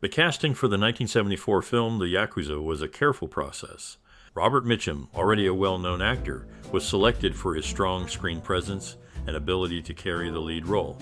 The casting for the 1974 film The Yakuza was a careful process. Robert Mitchum, already a well-known actor, was selected for his strong screen presence and ability to carry the lead role.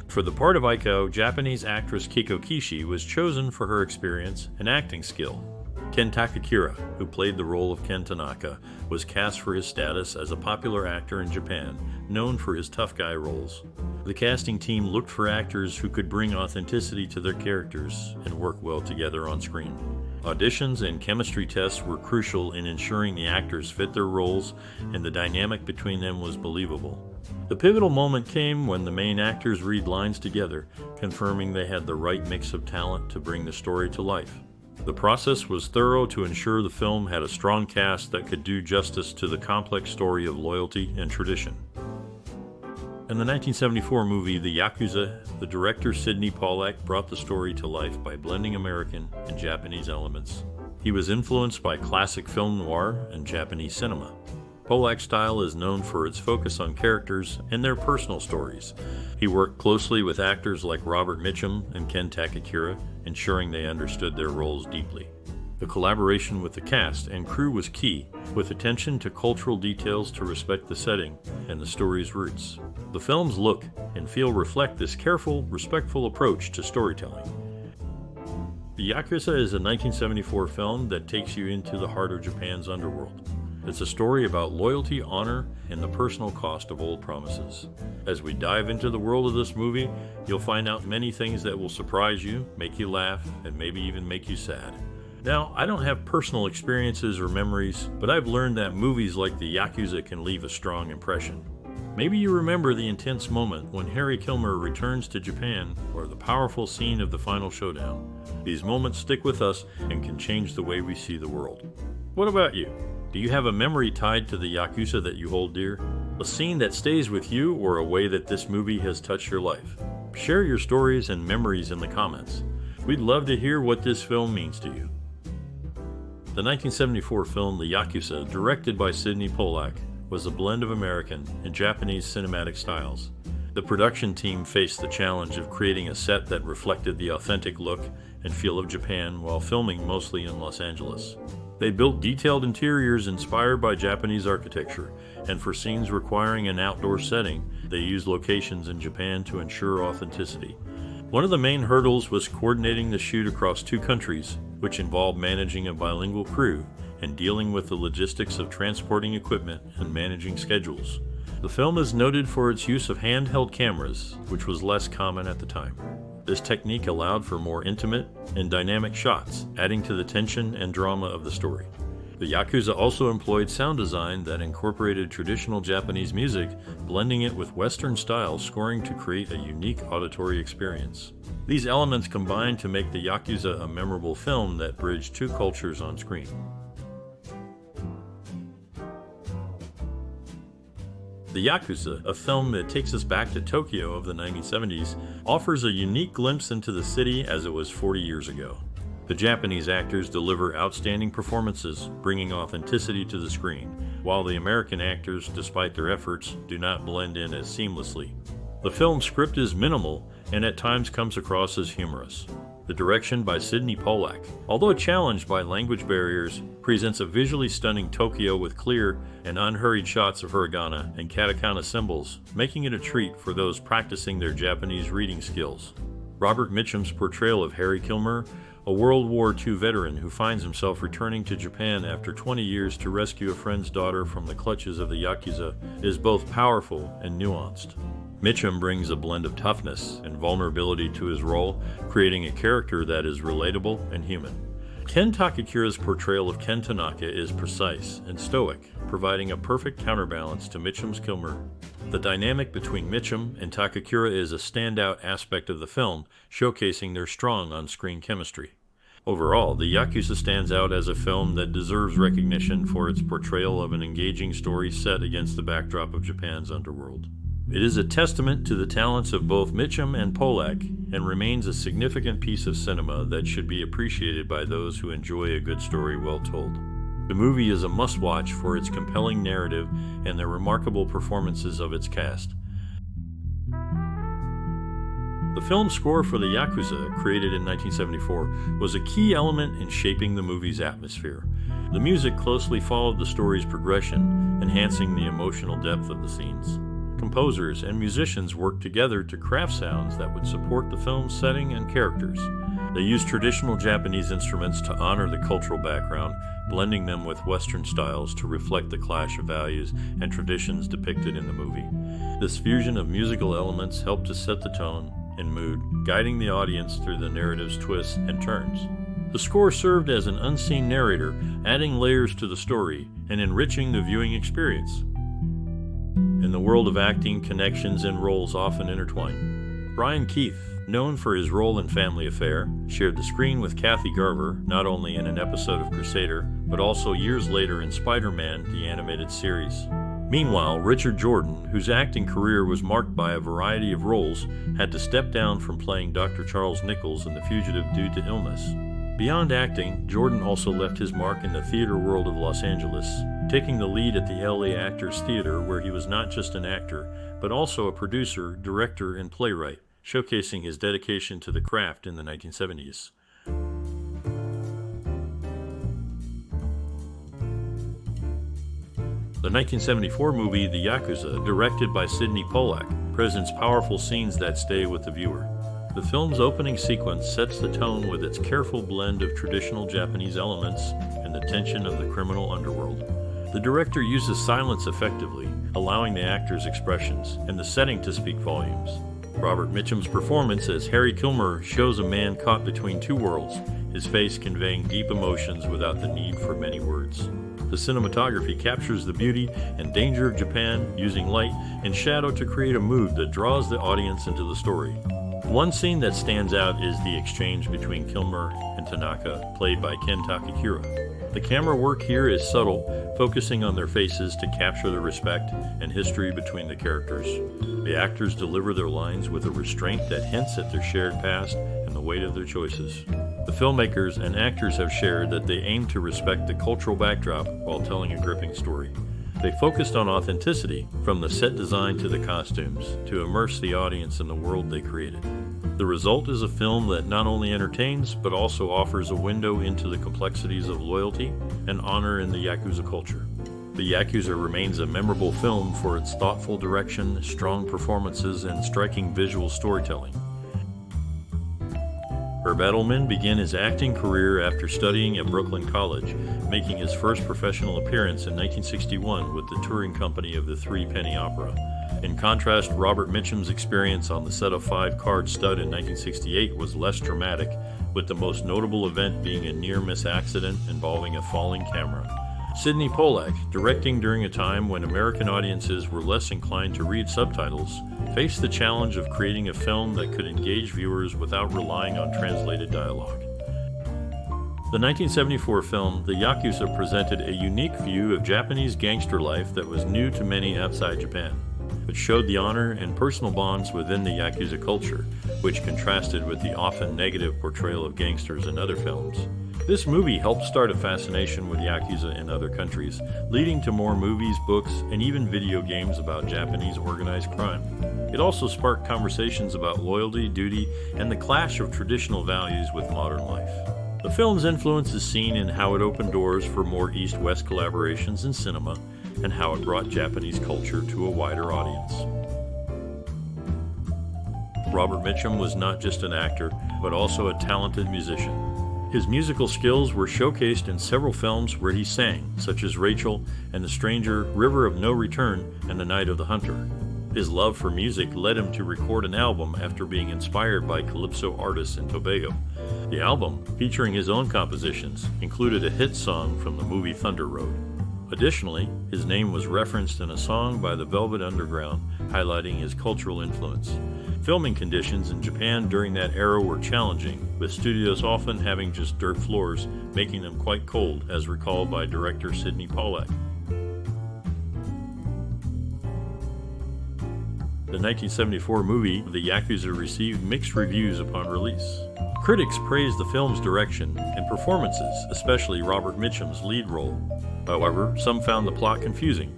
For the part of Eiko, Japanese actress Keiko Kishi was chosen for her experience and acting skill. Ken Takakura, who played the role of Ken Tanaka, was cast for his status as a popular actor in Japan, known for his tough guy roles. The casting team looked for actors who could bring authenticity to their characters and work well together on screen. Auditions and chemistry tests were crucial in ensuring the actors fit their roles and the dynamic between them was believable. The pivotal moment came when the main actors read lines together, confirming they had the right mix of talent to bring the story to life. The process was thorough to ensure the film had a strong cast that could do justice to the complex story of loyalty and tradition. In the 1974 movie The Yakuza, the director Sidney Pollack brought the story to life by blending American and Japanese elements. He was influenced by classic film noir and Japanese cinema. Pollack's style is known for its focus on characters and their personal stories. He worked closely with actors like Robert Mitchum and Ken Takakura, ensuring they understood their roles deeply. The collaboration with the cast and crew was key, with attention to cultural details to respect the setting and the story's roots. The film's look and feel reflect this careful, respectful approach to storytelling. The Yakuza is a 1974 film that takes you into the heart of Japan's underworld. It's a story about loyalty, honor, and the personal cost of old promises. As we dive into the world of this movie, you'll find out many things that will surprise you, make you laugh, and maybe even make you sad. Now, I don't have personal experiences or memories, but I've learned that movies like The Yakuza can leave a strong impression. Maybe you remember the intense moment when Harry Kilmer returns to Japan, or the powerful scene of the final showdown. These moments stick with us and can change the way we see the world. What about you? Do you have a memory tied to the Yakuza that you hold dear? A scene that stays with you, or a way that this movie has touched your life? Share your stories and memories in the comments. We'd love to hear what this film means to you. The 1974 film The Yakuza, directed by Sidney Pollack, was a blend of American and Japanese cinematic styles. The production team faced the challenge of creating a set that reflected the authentic look and feel of Japan while filming mostly in Los Angeles. They built detailed interiors inspired by Japanese architecture, and for scenes requiring an outdoor setting, they used locations in Japan to ensure authenticity. One of the main hurdles was coordinating the shoot across two countries, which involved managing a bilingual crew and dealing with the logistics of transporting equipment and managing schedules. The film is noted for its use of handheld cameras, which was less common at the time. This technique allowed for more intimate and dynamic shots, adding to the tension and drama of the story. The Yakuza also employed sound design that incorporated traditional Japanese music, blending it with Western style scoring to create a unique auditory experience. These elements combined to make the Yakuza a memorable film that bridged two cultures on screen. The Yakuza, a film that takes us back to Tokyo of the 1970s, offers a unique glimpse into the city as it was 40 years ago. The Japanese actors deliver outstanding performances, bringing authenticity to the screen, while the American actors, despite their efforts, do not blend in as seamlessly. The film's script is minimal and at times comes across as humorous. The direction by Sidney Pollack, although challenged by language barriers, presents a visually stunning Tokyo with clear and unhurried shots of hiragana and katakana symbols, making it a treat for those practicing their Japanese reading skills. Robert Mitchum's portrayal of Harry Kilmer, a World War II veteran who finds himself returning to Japan after 20 years to rescue a friend's daughter from the clutches of the Yakuza, is both powerful and nuanced. Mitchum brings a blend of toughness and vulnerability to his role, creating a character that is relatable and human. Ken Takakura's portrayal of Ken Tanaka is precise and stoic, providing a perfect counterbalance to Mitchum's Kilmer. The dynamic between Mitchum and Takakura is a standout aspect of the film, showcasing their strong on-screen chemistry. Overall, The Yakuza stands out as a film that deserves recognition for its portrayal of an engaging story set against the backdrop of Japan's underworld. It is a testament to the talents of both Mitchum and Pollack, and remains a significant piece of cinema that should be appreciated by those who enjoy a good story well told. The movie is a must-watch for its compelling narrative and the remarkable performances of its cast. The film score for the Yakuza, created in 1974, was a key element in shaping the movie's atmosphere. The music closely followed the story's progression, enhancing the emotional depth of the scenes. Composers and musicians worked together to craft sounds that would support the film's setting and characters. They used traditional Japanese instruments to honor the cultural background, blending them with Western styles to reflect the clash of values and traditions depicted in the movie. This fusion of musical elements helped to set the tone and mood, guiding the audience through the narrative's twists and turns. The score served as an unseen narrator, adding layers to the story and enriching the viewing experience. In the world of acting, connections and roles often intertwine. Brian Keith, known for his role in Family Affair, shared the screen with Kathy Garver, not only in an episode of Crusader, but also years later in Spider-Man, the animated series. Meanwhile, Richard Jordan, whose acting career was marked by a variety of roles, had to step down from playing Dr. Charles Nichols in The Fugitive due to illness. Beyond acting, Jordan also left his mark in the theater world of Los Angeles, taking the lead at the LA Actors Theater, where he was not just an actor, but also a producer, director, and playwright, showcasing his dedication to the craft in the 1970s. The 1974 movie The Yakuza, directed by Sidney Pollack, presents powerful scenes that stay with the viewer. The film's opening sequence sets the tone with its careful blend of traditional Japanese elements and the tension of the criminal underworld. The director uses silence effectively, allowing the actors' expressions and the setting to speak volumes. Robert Mitchum's performance as Harry Kilmer shows a man caught between two worlds, his face conveying deep emotions without the need for many words. The cinematography captures the beauty and danger of Japan, using light and shadow to create a mood that draws the audience into the story. One scene that stands out is the exchange between Kilmer and Tanaka, played by Ken Takakura. The camera work here is subtle, focusing on their faces to capture the respect and history between the characters. The actors deliver their lines with a restraint that hints at their shared past and the weight of their choices. The filmmakers and actors have shared that they aim to respect the cultural backdrop while telling a gripping story. They focused on authenticity, from the set design to the costumes, to immerse the audience in the world they created. The result is a film that not only entertains, but also offers a window into the complexities of loyalty and honor in the Yakuza culture. The Yakuza remains a memorable film for its thoughtful direction, strong performances, and striking visual storytelling. Herb Edelman began his acting career after studying at Brooklyn College, making his first professional appearance in 1961 with the touring company of the Three Penny Opera. In contrast, Robert Mitchum's experience on the set of Five Card Stud in 1968 was less dramatic, with the most notable event being a near-miss accident involving a falling camera. Sidney Pollack, directing during a time when American audiences were less inclined to read subtitles, faced the challenge of creating a film that could engage viewers without relying on translated dialogue. The 1974 film, The Yakuza, presented a unique view of Japanese gangster life that was new to many outside Japan. It showed the honor and personal bonds within the Yakuza culture, which contrasted with the often negative portrayal of gangsters in other films. This movie helped start a fascination with Yakuza in other countries, leading to more movies, books, and even video games about Japanese organized crime. It also sparked conversations about loyalty, duty, and the clash of traditional values with modern life. The film's influence is seen in how it opened doors for more East-West collaborations in cinema, and how it brought Japanese culture to a wider audience. Robert Mitchum was not just an actor, but also a talented musician. His musical skills were showcased in several films where he sang, such as Rachel and The Stranger, River of No Return, and The Night of the Hunter. His love for music led him to record an album after being inspired by calypso artists in Tobago. The album, featuring his own compositions, included a hit song from the movie Thunder Road. Additionally, his name was referenced in a song by the Velvet Underground, highlighting his cultural influence. Filming conditions in Japan during that era were challenging, with studios often having just dirt floors, making them quite cold, as recalled by director Sidney Pollack. The 1974 movie, The Yakuza, received mixed reviews upon release. Critics praised the film's direction and performances, especially Robert Mitchum's lead role. However, some found the plot confusing.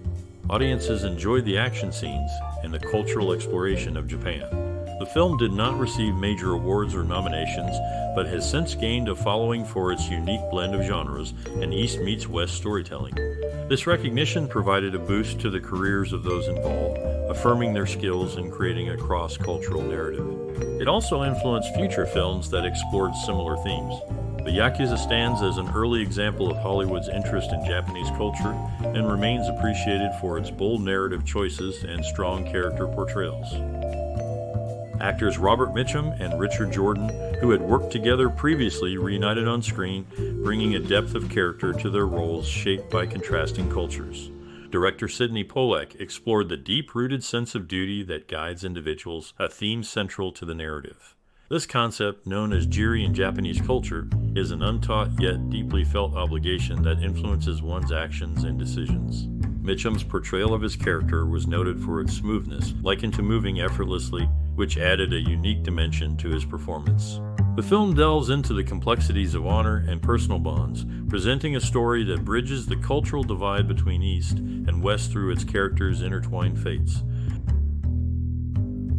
Audiences enjoyed the action scenes and the cultural exploration of Japan. The film did not receive major awards or nominations, but has since gained a following for its unique blend of genres and East meets West storytelling. This recognition provided a boost to the careers of those involved, affirming their skills in creating a cross-cultural narrative. It also influenced future films that explored similar themes. The Yakuza stands as an early example of Hollywood's interest in Japanese culture and remains appreciated for its bold narrative choices and strong character portrayals. Actors Robert Mitchum and Richard Jordan, who had worked together previously, reunited on screen, bringing a depth of character to their roles shaped by contrasting cultures. Director Sidney Pollack explored the deep-rooted sense of duty that guides individuals, a theme central to the narrative. This concept, known as jiri in Japanese culture, is an untaught yet deeply felt obligation that influences one's actions and decisions. Mitchum's portrayal of his character was noted for its smoothness, likened to moving effortlessly, which added a unique dimension to his performance. The film delves into the complexities of honor and personal bonds, presenting a story that bridges the cultural divide between East and West through its characters' intertwined fates.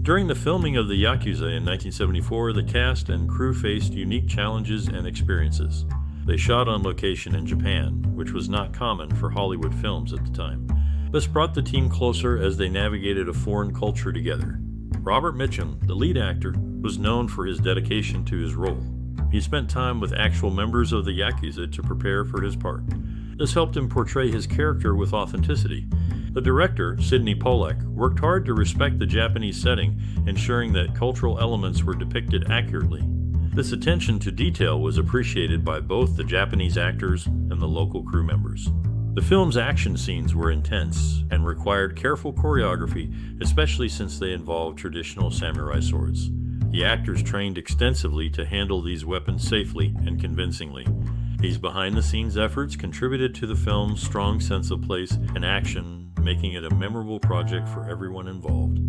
During the filming of the Yakuza in 1974, the cast and crew faced unique challenges and experiences. They shot on location in Japan, which was not common for Hollywood films at the time. This brought the team closer as they navigated a foreign culture together. Robert Mitchum, the lead actor, was known for his dedication to his role. He spent time with actual members of the Yakuza to prepare for his part. This helped him portray his character with authenticity. The director, Sidney Pollack, worked hard to respect the Japanese setting, ensuring that cultural elements were depicted accurately. This attention to detail was appreciated by both the Japanese actors and the local crew members. The film's action scenes were intense and required careful choreography, especially since they involved traditional samurai swords. The actors trained extensively to handle these weapons safely and convincingly. These behind-the-scenes efforts contributed to the film's strong sense of place and action, making it a memorable project for everyone involved.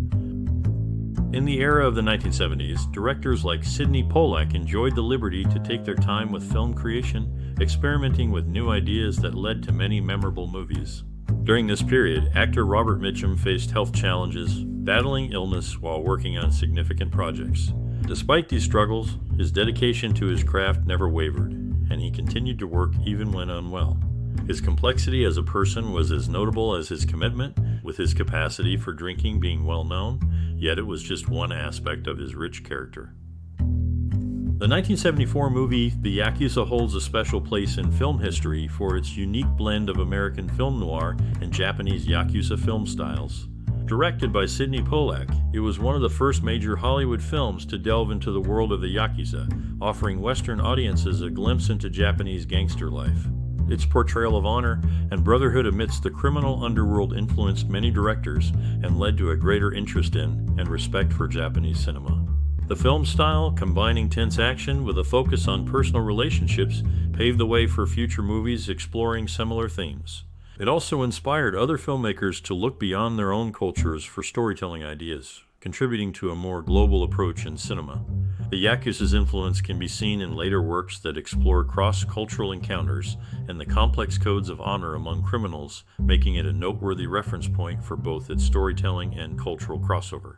In the era of the 1970s, directors like Sidney Pollack enjoyed the liberty to take their time with film creation, experimenting with new ideas that led to many memorable movies. During this period, actor Robert Mitchum faced health challenges, battling illness while working on significant projects. Despite these struggles, his dedication to his craft never wavered, and he continued to work even when unwell. His complexity as a person was as notable as his commitment, with his capacity for drinking being well known, yet it was just one aspect of his rich character. The 1974 movie The Yakuza holds a special place in film history for its unique blend of American film noir and Japanese Yakuza film styles. Directed by Sidney Pollack, it was one of the first major Hollywood films to delve into the world of the Yakuza, offering Western audiences a glimpse into Japanese gangster life. Its portrayal of honor and brotherhood amidst the criminal underworld influenced many directors and led to a greater interest in and respect for Japanese cinema. The film's style, combining tense action with a focus on personal relationships, paved the way for future movies exploring similar themes. It also inspired other filmmakers to look beyond their own cultures for storytelling ideas, contributing to a more global approach in cinema. The Yakuza's influence can be seen in later works that explore cross-cultural encounters and the complex codes of honor among criminals, making it a noteworthy reference point for both its storytelling and cultural crossover.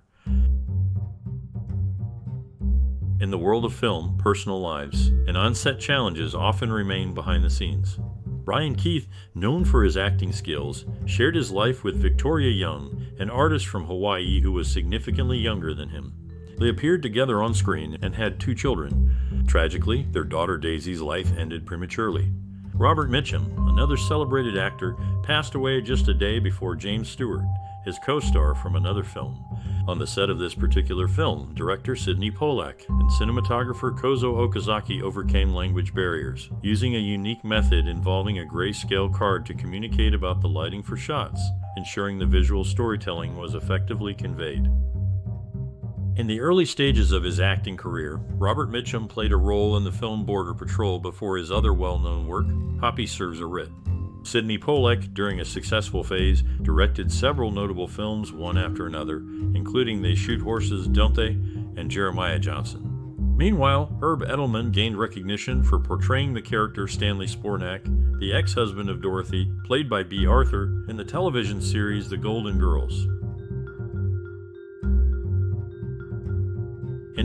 In the world of film, personal lives and on-set challenges often remain behind the scenes. Brian Keith, known for his acting skills, shared his life with Victoria Young, an artist from Hawaii who was significantly younger than him. They appeared together on screen and had 2 children. Tragically, their daughter Daisy's life ended prematurely. Robert Mitchum, another celebrated actor, passed away just a day before James Stewart, his co-star from another film. On the set of this particular film, director Sidney Pollack and cinematographer Kozo Okazaki overcame language barriers, using a unique method involving a grayscale card to communicate about the lighting for shots, ensuring the visual storytelling was effectively conveyed. In the early stages of his acting career, Robert Mitchum played a role in the film Border Patrol before his other well-known work, Hoppy Serves a Writ. Sidney Pollack, during a successful phase, directed several notable films one after another, including They Shoot Horses, Don't They? And Jeremiah Johnson. Meanwhile, Herb Edelman gained recognition for portraying the character Stanley Spornak, the ex-husband of Dorothy, played by B. Arthur, in the television series The Golden Girls.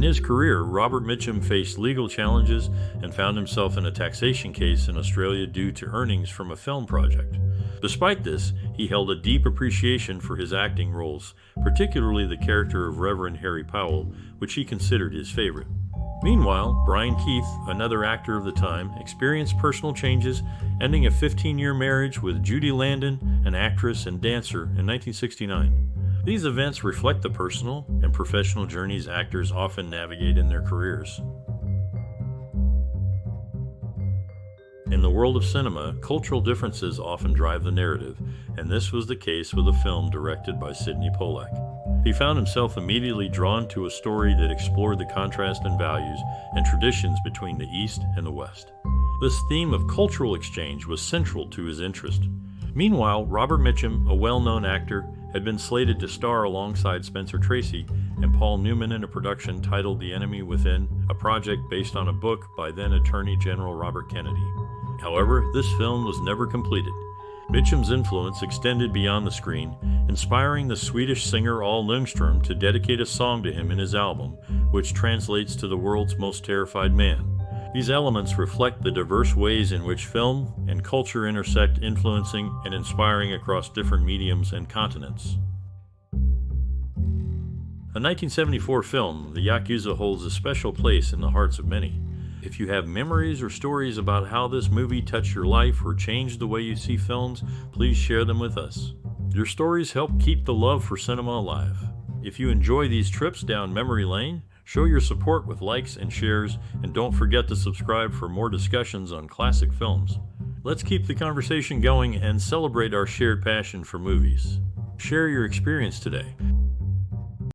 In his career, Robert Mitchum faced legal challenges and found himself in a taxation case in Australia due to earnings from a film project. Despite this, he held a deep appreciation for his acting roles, particularly the character of Reverend Harry Powell, which he considered his favorite. Meanwhile, Brian Keith, another actor of the time, experienced personal changes, ending a 15-year marriage with Judy Landon, an actress and dancer, in 1969. These events reflect the personal and professional journeys actors often navigate in their careers. In the world of cinema, cultural differences often drive the narrative, and this was the case with a film directed by Sidney Pollack. He found himself immediately drawn to a story that explored the contrast in values and traditions between the East and the West. This theme of cultural exchange was central to his interest. Meanwhile, Robert Mitchum, a well-known actor, had been slated to star alongside Spencer Tracy and Paul Newman in a production titled The Enemy Within, a project based on a book by then Attorney General Robert Kennedy. However, this film was never completed. Mitchum's influence extended beyond the screen, inspiring the Swedish singer Al Lundström to dedicate a song to him in his album, which translates to The World's Most Terrified Man. These elements reflect the diverse ways in which film and culture intersect, influencing and inspiring across different mediums and continents. A 1974 film, The Yakuza holds a special place in the hearts of many. If you have memories or stories about how this movie touched your life or changed the way you see films, please share them with us. Your stories help keep the love for cinema alive. If you enjoy these trips down memory lane, show your support with likes and shares, and don't forget to subscribe for more discussions on classic films. Let's keep the conversation going and celebrate our shared passion for movies. Share your experience today.